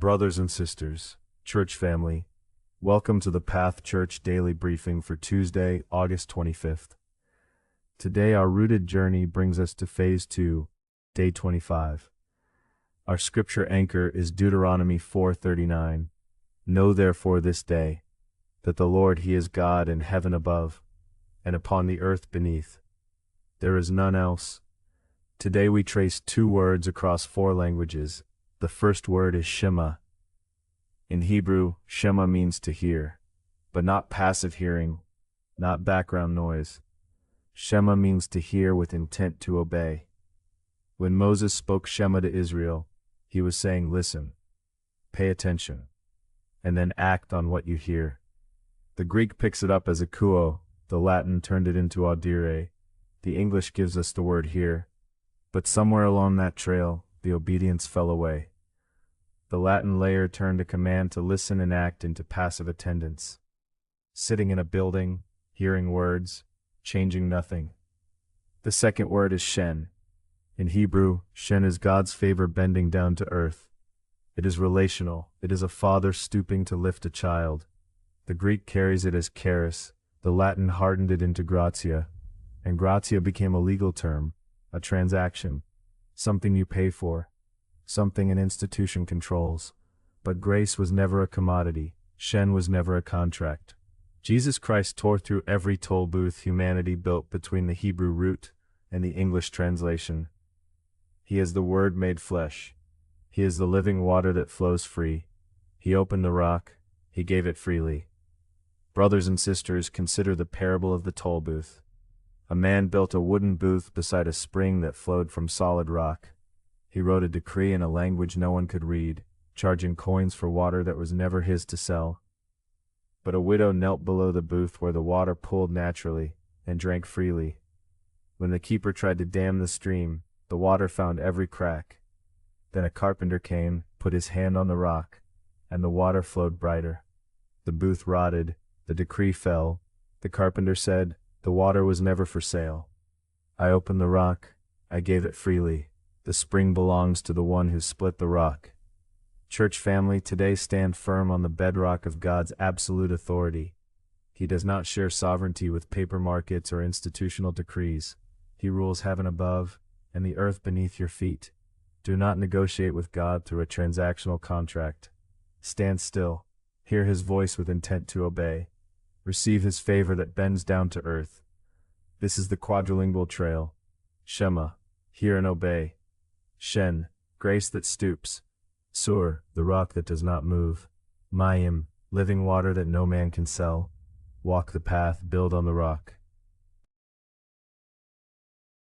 Brothers and sisters, church family, welcome to the Path Church Daily Briefing for Tuesday, August 25th. Today our rooted journey brings us to Phase 2, Day 25. Our scripture anchor is Deuteronomy 4:39. Know therefore this day, that the Lord He is God in heaven above, and upon the earth beneath. There is none else. Today we trace two words across four languages. The first word is SHEMA. In Hebrew, SHEMA means to hear, but not passive hearing, not background noise. SHEMA means to hear with intent to obey. When Moses spoke SHEMA to Israel, he was saying, listen, pay attention, and then act on what you hear. The Greek picks it up as akouo, the Latin turned it into audire, the English gives us the word hear, but somewhere along that trail, the obedience fell away. The Latin layer turned a command to listen and act into passive attendance. Sitting in a building, hearing words, changing nothing. The second word is CHEN. In Hebrew, CHEN is God's favor bending down to earth. It is relational. It is a father stooping to lift a child. The Greek carries it as charis. The Latin hardened it into gratia, and gratia became a legal term, a transaction, something you pay for, something an institution controls. But grace was never a commodity. CHEN was never a contract. Jesus Christ tore through every toll booth humanity built between the Hebrew root and the English translation. He is the Word made flesh. He is the living water that flows free. He opened the rock. He gave it freely. Brothers and sisters, consider the parable of the toll booth. A man built a wooden booth beside a spring that flowed from solid rock. He wrote a decree in a language no one could read, charging coins for water that was never his to sell. But a widow knelt below the booth where the water pooled naturally and drank freely. When the keeper tried to dam the stream, the water found every crack. Then a carpenter came, put his hand on the rock, and the water flowed brighter. The booth rotted, the decree fell. The carpenter said, the water was never for sale. I opened the rock, I gave it freely. The spring belongs to the one who split the rock. Church family, today stand firm on the bedrock of God's absolute authority. He does not share sovereignty with paper markets or institutional decrees. He rules heaven above and the earth beneath your feet. Do not negotiate with God through a transactional contract. Stand still. Hear His voice with intent to obey. Receive His favor that bends down to earth. This is the Quadrilingual trail. SHEMA, hear and obey. CHEN, grace that stoops. TSUR, the rock that does not move. MAYIM, living water that no man can sell. Walk the path, build on the rock.